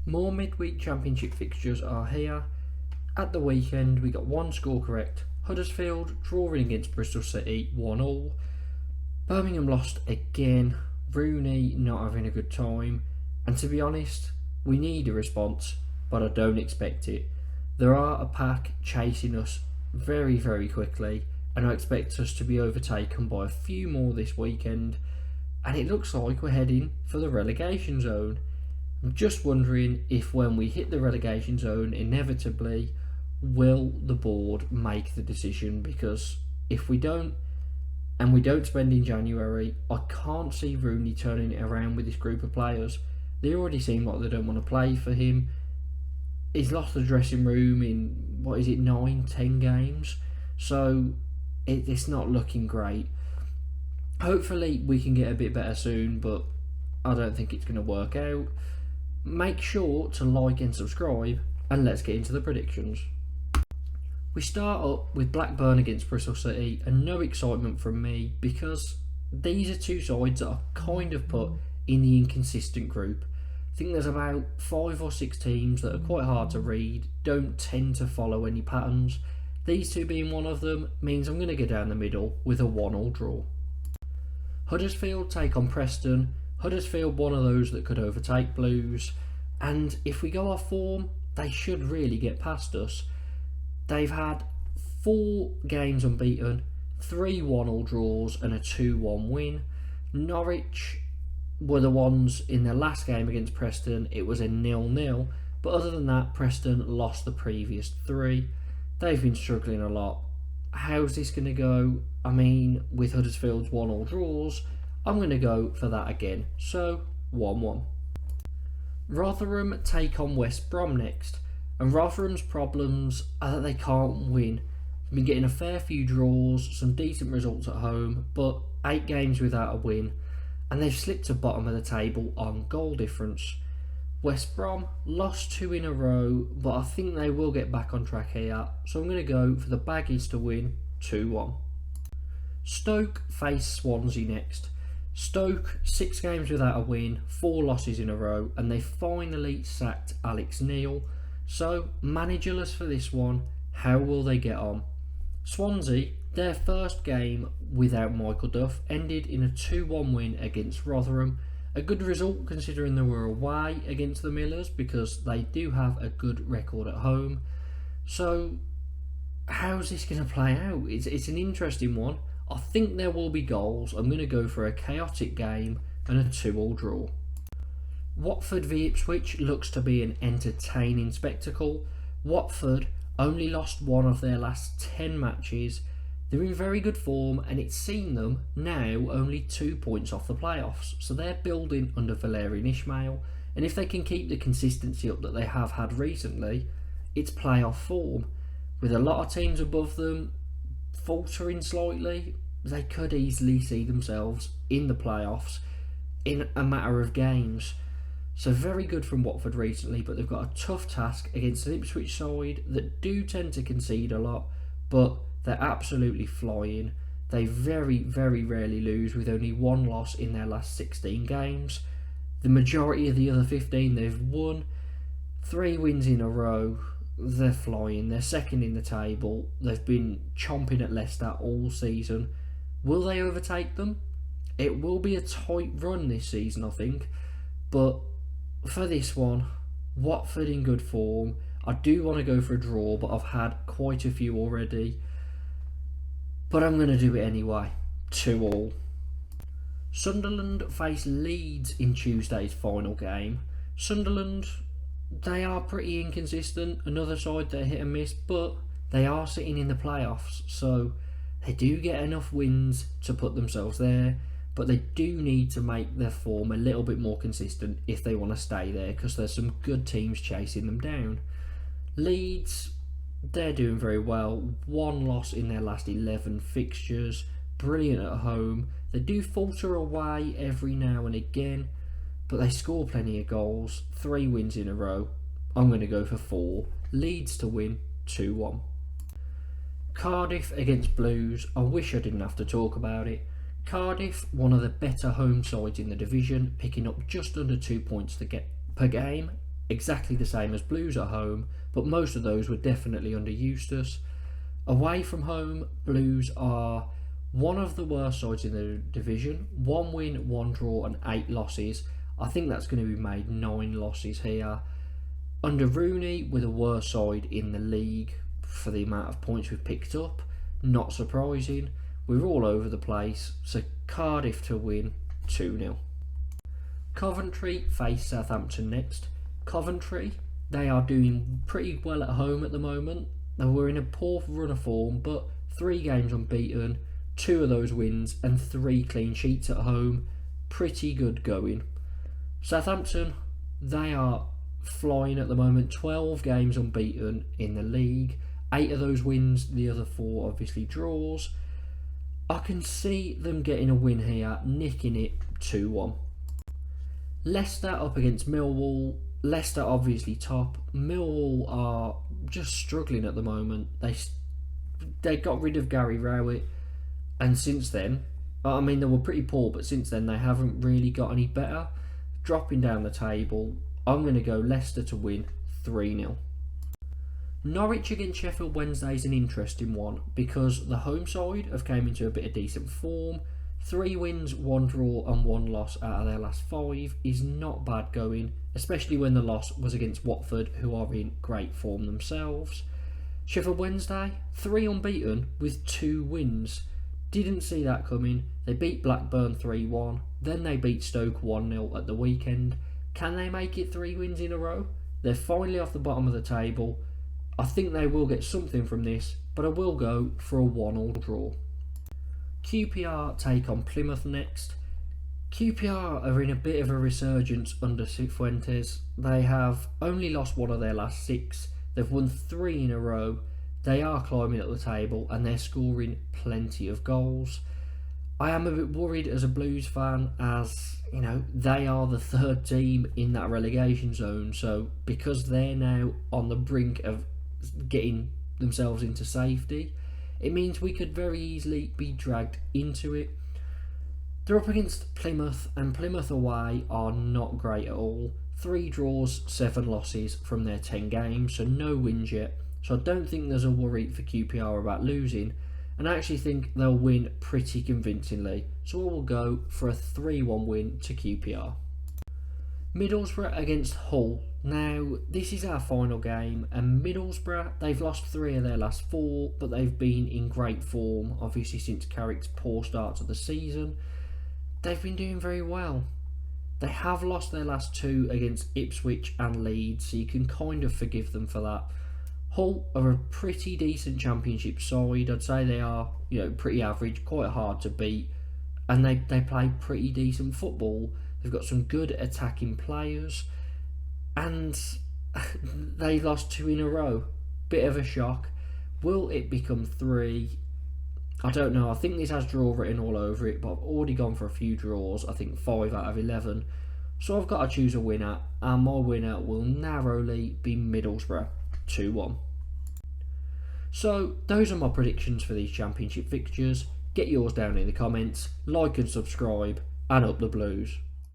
More midweek championship fixtures are here. At the weekend we got one score correct. Huddersfield drawing against Bristol City 1-1. Birmingham lost again. Rooney not having a good time. And to be honest, we need a response, but I don't expect it. There are a pack chasing us very, very quickly, and I expect us to be overtaken by a few more this weekend, and it looks like we're heading for the relegation zone. I'm just wondering if when we hit the relegation zone, inevitably, will the board make the decision? Because if we don't, and we don't spend in January, I can't see Rooney turning it around with this group of players. They already seem like they don't want to play for him. He's lost the dressing room in, 9-10 games. So it's not looking great. Hopefully we can get a bit better soon, but I don't think it's going to work out. Make sure to like and subscribe, and let's get into the predictions. We start up with Blackburn against Bristol City, and no excitement from me because these are two sides that are kind of put in the inconsistent group. I think there's about 5 or 6 teams that are quite hard to read, don't tend to follow any patterns. These two being one of them means I'm going to go down the middle with a 1-1 draw. Huddersfield take on Preston. Huddersfield one of those that could overtake Blues, and if we go off form, they should really get past us. They've had 4 games unbeaten, 3 1-1 draws and a 2-1 win. Norwich were the ones in their last game against Preston, it was a 0-0, but other than that, Preston lost the previous 3. They've been struggling a lot. How's this going to go? I mean, with Huddersfield's 1-1 draws, I'm going to go for that again, so 1-1. Rotherham take on West Brom next, and Rotherham's problems are that they can't win. They've been getting a fair few draws, some decent results at home, but 8 games without a win, and they've slipped to bottom of the table on goal difference. West Brom lost 2 in a row, but I think they will get back on track here, so I'm going to go for the Baggies to win 2-1. Stoke face Swansea next. Stoke 6 games without a win, 4 losses in a row, and they finally sacked Alex Neil. So managerless for this one. How will they get on? Swansea, their first game without Michael Duff, ended in a 2-1 win against Rotherham. A good result considering they were away against the Millers, because they do have a good record at home. So how's this going to play out? It's an interesting one. I think there will be goals. I'm going to go for a chaotic game and a 2-2 draw. Watford v Ipswich looks to be an entertaining spectacle. Watford only lost 1 of their last 10 matches. They're in very good form, and it's seen them now only 2 points off the playoffs. So they're building under Valérien Ismaël, and if they can keep the consistency up that they have had recently, it's playoff form. With a lot of teams above them faltering slightly, they could easily see themselves in the playoffs in a matter of games. So very good from Watford recently, but they've got a tough task against an Ipswich side that do tend to concede a lot, but they're absolutely flying. They very, very rarely lose, with only 1 loss in their last 16 games. The majority of the other 15 they've won. 3 wins in a row. They're flying. They're second in the table. They've been chomping at Leicester all season. Will they overtake them? It will be a tight run this season, I think. But for this one, Watford in good form. I do want to go for a draw, but I've had quite a few already. But I'm going to do it anyway. 2-2. Sunderland face Leeds in Tuesday's final game. Sunderland, they are pretty inconsistent. Another side that hit and miss, but they are sitting in the playoffs, so they do get enough wins to put themselves there. But they do need to make their form a little bit more consistent if they want to stay there, because there's some good teams chasing them down. Leeds, they're doing very well. 1 loss in their last 11 fixtures. Brilliant at home. They do falter away every now and again, but they score plenty of goals. 3 wins in a row. I'm going to go for 4. Leeds to win 2-1. Cardiff against Blues. I wish I didn't have to talk about it. Cardiff, one of the better home sides in the division, picking up just under 2 points per game. exactly the same as Blues at home, but most of those were definitely under Eustace. Away from home, Blues are one of the worst sides in the division. 1 win, 1 draw and 8 losses. I think that's going to be made 9 losses here. Under Rooney, we're the worst side in the league for the amount of points we've picked up. Not surprising. We're all over the place. So Cardiff to win 2-0. Coventry face Southampton next. Coventry, they are doing pretty well at home at the moment. We're in a poor run of form, but 3 games unbeaten, 2 of those wins and 3 clean sheets at home. Pretty good going. Southampton, they are flying at the moment. 12 games unbeaten in the league. 8 of those wins, the other 4 obviously draws. I can see them getting a win here, nicking it 2-1. Leicester up against Millwall. Leicester obviously top. Millwall are just struggling at the moment. They got rid of Gary Rowett, and since then, I mean, they were pretty poor, but since then they haven't really got any better. Dropping down the table, I'm going to go Leicester to win 3-0. Norwich against Sheffield Wednesday is an interesting one because the home side have came into a bit of decent form. 3 wins, 1 draw and 1 loss out of their last 5 is not bad going, especially when the loss was against Watford, who are in great form themselves. Sheffield Wednesday, 3 unbeaten with 2 wins. Didn't see that coming. They beat Blackburn 3-1, then they beat Stoke 1-0 at the weekend. Can they make it 3 wins in a row? They're finally off the bottom of the table. I think they will get something from this, but I will go for a 1-1 draw. QPR take on Plymouth next. QPR are in a bit of a resurgence under Cifuentes. They have only lost 1 of their last 6. They've won 3 in a row. They are climbing up the table and they're scoring plenty of goals. I am a bit worried as a Blues fan, as you know, they are the 3rd team in that relegation zone. So because they're now on the brink of getting themselves into safety, it means we could very easily be dragged into it. They're up against Plymouth, and Plymouth away are not great at all. 3 draws, 7 losses from their 10 games, so no wins yet. So I don't think there's a worry for QPR about losing, and I actually think they'll win pretty convincingly. So I will go for a 3-1 win to QPR. Middlesbrough against Hull. Now, this is our final game, and Middlesbrough, they've lost 3 of their last 4, but they've been in great form, obviously since Carrick's poor start to the season. They've been doing very well. They have lost their last 2 against Ipswich and Leeds, so you can kind of forgive them for that. Hull are a pretty decent championship side. I'd say they are, pretty average, quite hard to beat, and they play pretty decent football. They've got some good attacking players, and they lost 2 in a row. Bit of a shock. Will it become 3? I don't know. I think this has draw written all over it, but I've already gone for a few draws. I think 5 out of 11. So I've got to choose a winner, and my winner will narrowly be Middlesbrough, 2-1. So those are my predictions for these championship fixtures. Get yours down in the comments, like and subscribe, and up the Blues.